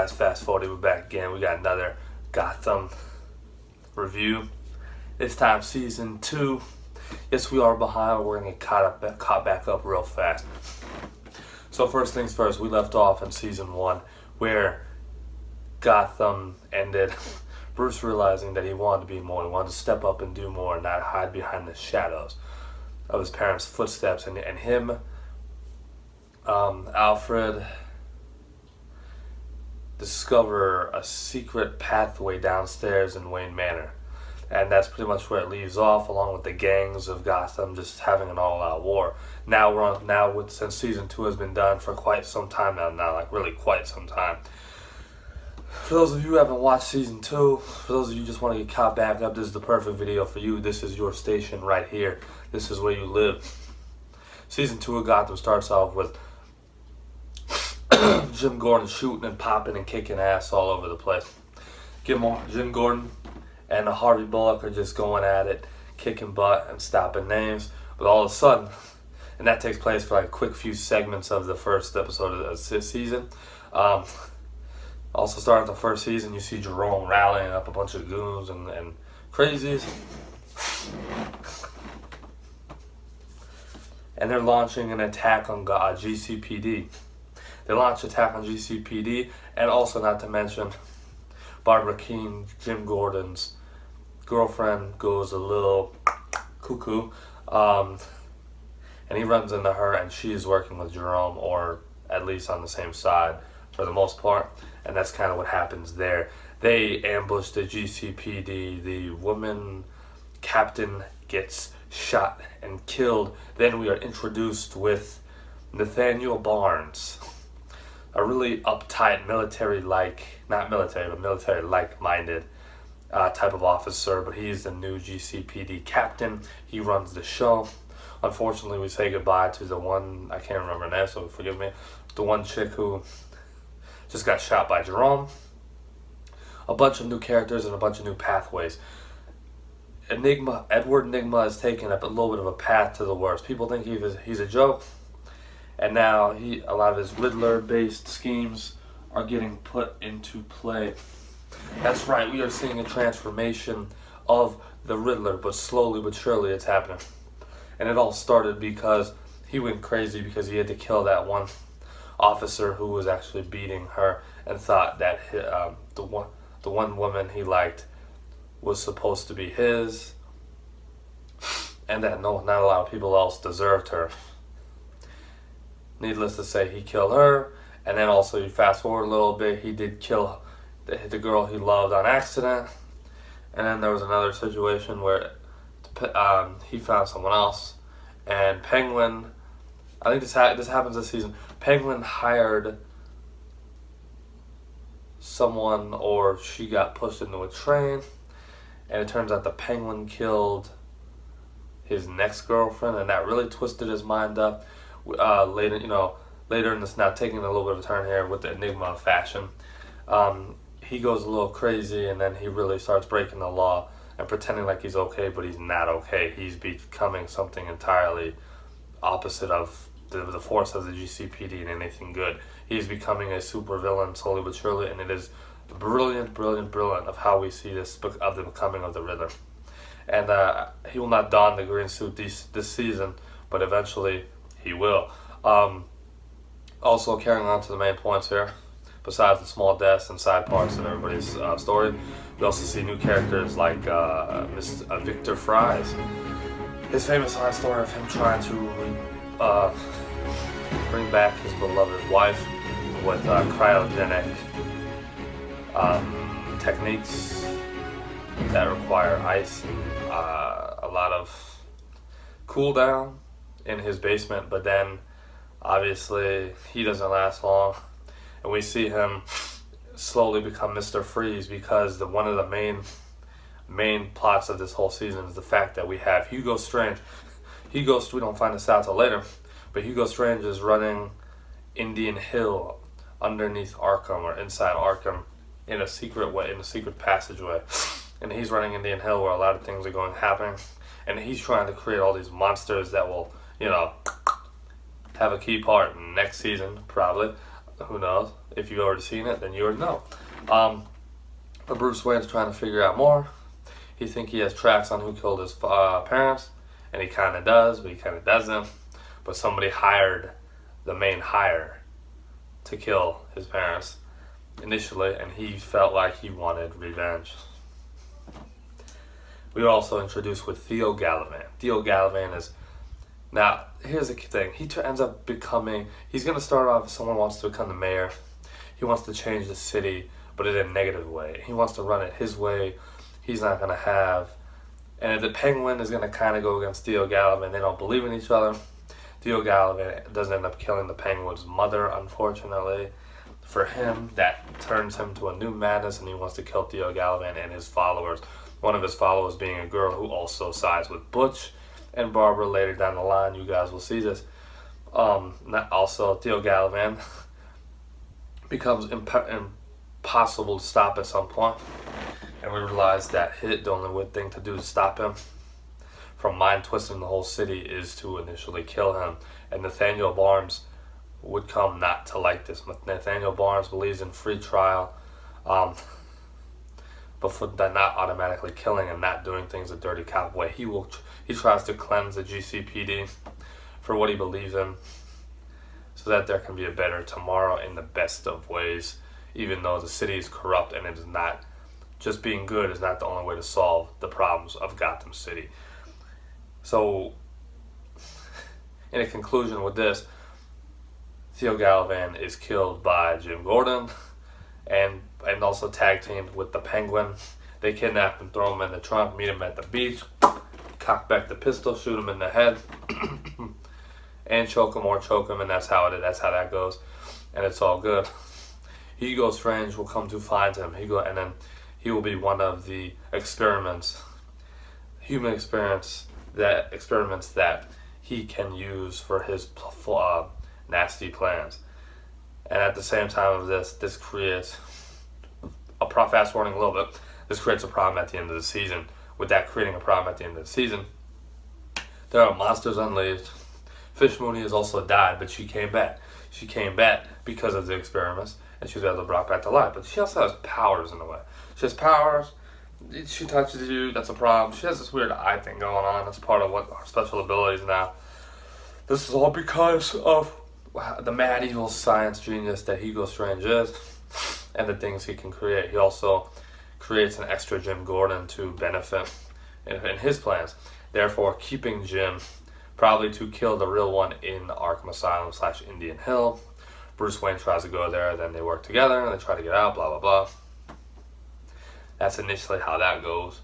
guys, Fast 40, we're back again. We got another Gotham review. This time, season 2. Yes, we are behind, but we're going to get caught back up real fast. So first things first, we left off in season 1, where Gotham ended. Bruce realizing that he wanted to be more, he wanted to step up and do more, and not hide behind the shadows of his parents' footsteps, and him, Alfred, discover a secret pathway downstairs in Wayne Manor. And that's pretty much where it leaves off, along with the gangs of Gotham just having an all-out war. Since season 2 has been done for quite some time now, like really quite some time. For those of you who haven't watched season 2, for those of you who just want to get caught back up, this is the perfect video for you. This is your station right here. This is where you live. Season 2 of Gotham starts off with Jim Gordon shooting and popping and kicking ass all over the place. Jim Gordon and Harvey Bullock are just going at it, kicking butt and stopping names. But all of a sudden, and that takes place for like a quick few segments of the first episode of this season. Also starting the first season, you see Jerome rallying up a bunch of goons and crazies. And they're launching an attack on GCPD. They launch an attack on GCPD, and also not to mention, Barbara Keene, Jim Gordon's girlfriend, goes a little cuckoo, and he runs into her, and she's working with Jerome, or at least on the same side for the most part, and that's kind of what happens there. They ambush the GCPD. The woman captain gets shot and killed. Then we are introduced with Nathaniel Barnes, a really uptight military-like-minded type of officer, but he's the new GCPD captain. He runs the show. Unfortunately, we say goodbye to the one, I can't remember her name, so forgive me, the one chick who just got shot by Jerome. A bunch of new characters and a bunch of new pathways. Edward Nygma has taken up a little bit of a path to the worst. People think he's a joke. And now a lot of his Riddler-based schemes are getting put into play. That's right, we are seeing a transformation of the Riddler, but slowly but surely it's happening. And it all started because he went crazy because he had to kill that one officer who was actually beating her, and thought that the one woman he liked was supposed to be his, and that not a lot of people else deserved her. Needless to say, he killed her, and then also you fast forward a little bit, he did kill the girl he loved on accident, and then there was another situation where he found someone else, and Penguin, I think this happens this season, Penguin hired someone, or she got pushed into a train, and it turns out the Penguin killed his next girlfriend, and that really twisted his mind up. Later in this, now taking a little bit of a turn here with the Enigma fashion, he goes a little crazy, and then he really starts breaking the law and pretending like he's okay, but he's not okay. He's becoming something entirely opposite of the force of the GCPD and anything good. He's becoming a supervillain slowly but surely, and it is brilliant of how we see this book of the becoming of the Riddler. And he will not don the green suit this season, but eventually he will. Also, carrying on to the main points here, besides the small deaths and side parts of everybody's story, we also see new characters like Victor Fries. His famous side story of him trying to bring back his beloved wife with cryogenic techniques that require ice and a lot of cool down in his basement, but then obviously he doesn't last long, and we see him slowly become Mr. Freeze because one of the main plots of this whole season is the fact that we have Hugo Strange. We don't find this out till later, but Hugo Strange is running Indian Hill underneath Arkham, or inside Arkham, in a secret passageway. And he's running Indian Hill where a lot of things are happening, and he's trying to create all these monsters that will, have a key part in next season, probably. Who knows? If you've already seen it, then you already know. But Bruce Wayne's trying to figure out more. He thinks he has tracks on who killed his parents, and he kind of does, but he kind of doesn't. But somebody hired the main hire to kill his parents initially, and he felt like he wanted revenge. We were also introduced with Theo Galavan. Theo Galavan is, now here's the thing, he ends up becoming, he's going to start off as someone who wants to become the mayor. He wants to change the city, but in a negative way. He wants to run it his way. He's not going to have, and the Penguin is going to kind of go against Theo Galavan. They don't believe in each other. Theo Galavan doesn't end up killing the Penguin's mother, unfortunately. For him, that turns him to a new madness, and he wants to kill Theo Galavan and his followers. One of his followers being a girl who also sides with Butch and Barbara later down the line. You guys will see this. Also, Theo Galavan becomes impossible to stop at some point. And we realize that the only thing to do to stop him from mind twisting the whole city is to initially kill him. And Nathaniel Barnes would come not to like this. Nathaniel Barnes believes in free trial, but for not automatically killing and not doing things a dirty cop way. He tries to cleanse the GCPD for what he believes in, so that there can be a better tomorrow in the best of ways, even though the city is corrupt and it is not, just being good is not the only way to solve the problems of Gotham City. So, in a conclusion with this, Theo Galavan is killed by Jim Gordon, and also tag teamed with the Penguin. They kidnap him, throw him in the trunk, meet him at the beach, cock back the pistol, shoot him in the head, and choke him, and that's how that goes, and it's all good. Hugo Strange will come to find him. And then he will be one of the human experiments that he can use for his nasty plans. And at the same time of this creates fast forwarding a little bit, this creates a problem at the end of the season. With that creating a problem at the end of the season, there are monsters unleashed. Fish Mooney has also died, but she came back. She came back because of the experiments, and she was able to brought back to life. But she also has powers in a way. She has powers. She touches you, that's a problem. She has this weird eye thing going on. That's part of what her special abilities now. This is all because of the mad evil science genius that Hugo Strange is, and the things he can create. He also creates an extra Jim Gordon to benefit in his plans, therefore keeping Jim probably to kill the real one in Arkham Asylum / Indian Hill. Bruce Wayne tries to go there, then they work together and they try to get out, blah blah blah. That's initially how that goes.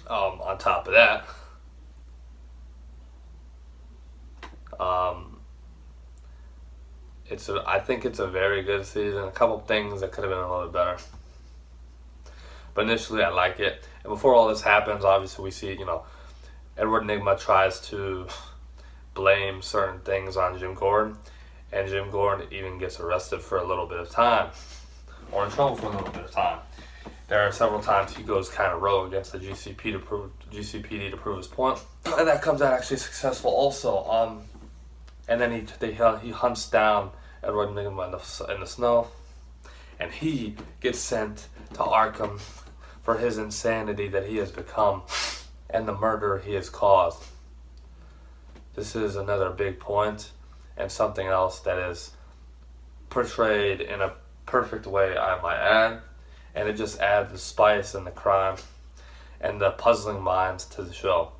On top of that, I think it's a very good season. A couple things that could have been a little bit better, but initially I like it. And before all this happens, obviously we see, Edward Nygma tries to blame certain things on Jim Gordon, and Jim Gordon even gets arrested for a little bit of time, or in trouble for a little bit of time. There are several times he goes kind of rogue against the GCPD to prove his point, and that comes out actually successful also. And then he hunts down Edward Nygma in the snow, and he gets sent to Arkham for his insanity that he has become and the murder he has caused. This is another big point, and something else that is portrayed in a perfect way, I might add. And it just adds the spice and the crime and the puzzling minds to the show.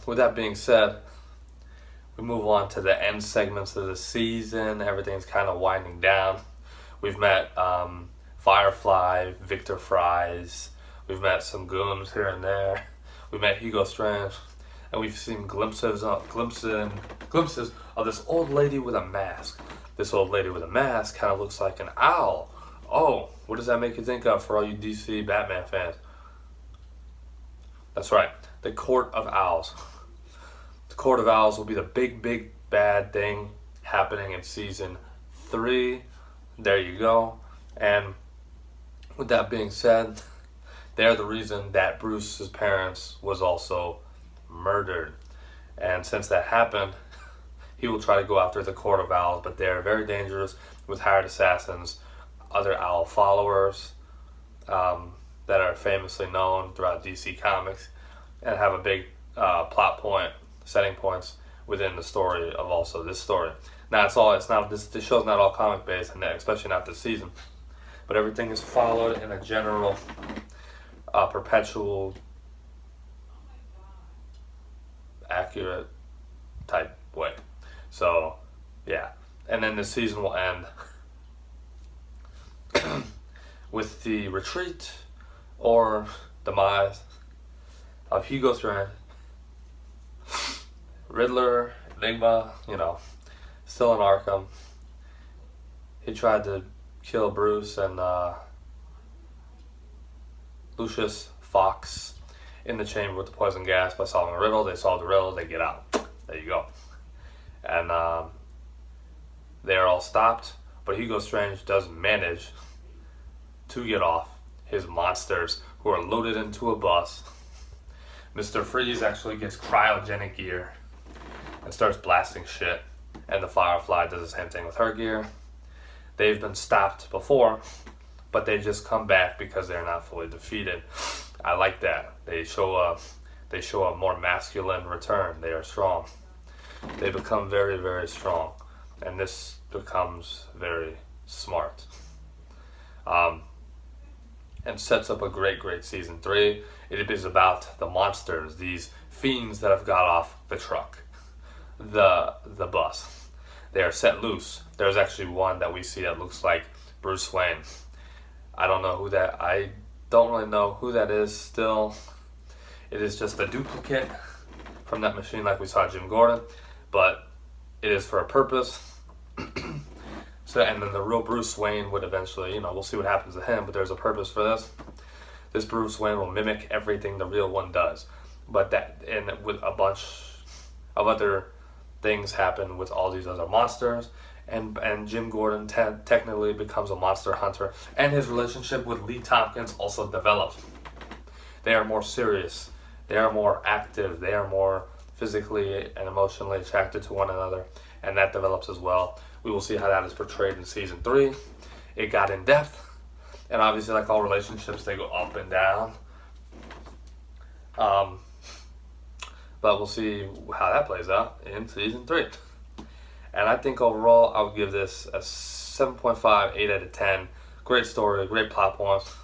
With that being said, we move on to the end segments of the season. Everything's kind of winding down. We've met Firefly, Victor Fries. We've met some goons here and there. We met Hugo Strange, and we've seen glimpses of this old lady with a mask. This old lady with a mask kind of looks like an owl. Oh, what does that make you think of for all you DC Batman fans? That's right, the Court of Owls. The Court of Owls will be the big, big bad thing happening in season 3. There you go. And with that being said, they're the reason that Bruce's parents was also murdered. And since that happened, he will try to go after the Court of Owls, but they're very dangerous with hired assassins, other owl followers that are famously known throughout DC Comics, and have a big plot point, setting points within the story of also this story. Now it's not this show's not all comic based, and especially not this season, but everything is followed in a general, perpetual, accurate type way. So yeah, and then the season will end with the retreat or demise of Hugo Strange, Riddler, Enigma, still in Arkham. He tried to kill Bruce and Lucius Fox in the chamber with the poison gas by solving a riddle. They solve the riddle, they get out. There you go. And they are all stopped, but Hugo Strange does manage to get off his monsters, who are loaded into a bus. Mr. Freeze actually gets cryogenic gear and starts blasting shit, and the Firefly does the same thing with her gear. They've been stopped before, but they just come back because they're not fully defeated. I like that. They show a more masculine return. They are strong. They become very, very strong, and this becomes very smart. And sets up a great, great season 3. It is about the monsters, these fiends that have got off the truck, the bus. They are set loose. There's actually one that we see that looks like Bruce Wayne. I don't really know who that is still. It is just a duplicate from that machine like we saw Jim Gordon, but it is for a purpose. So, and then the real Bruce Wayne would eventually, we'll see what happens to him, but there's a purpose for this. This Bruce Wayne will mimic everything the real one does. But and with a bunch of other things happen with all these other monsters, and Jim Gordon technically becomes a monster hunter, and his relationship with Lee Tompkins also develops. They are more serious, they are more active, they are more physically and emotionally attracted to one another, and that develops as well. We will see how that is portrayed in season 3. It got in depth, and obviously, like all relationships, they go up and down. But we'll see how that plays out in season 3. And I think overall, I would give this a 7.5, 8 out of 10. Great story, great plot points,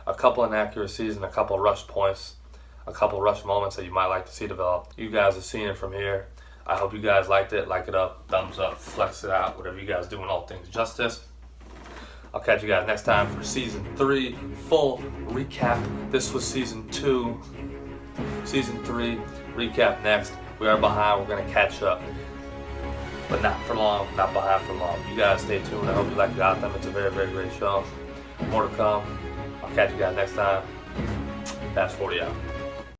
a couple inaccuracies and a couple rush points, a couple rush moments that you might like to see develop. You guys have seen it from here. I hope you guys liked it. Like it up, thumbs up, flex it out, whatever you guys do in all things justice. I'll catch you guys next time for season 3 full recap. This was season 2. Season 3 recap next. We are behind. We're going to catch up. But not for long. Not behind for long. You guys stay tuned. I hope you like Gotham. It's a very, very great show. More to come. I'll catch you guys next time. That's 40 out.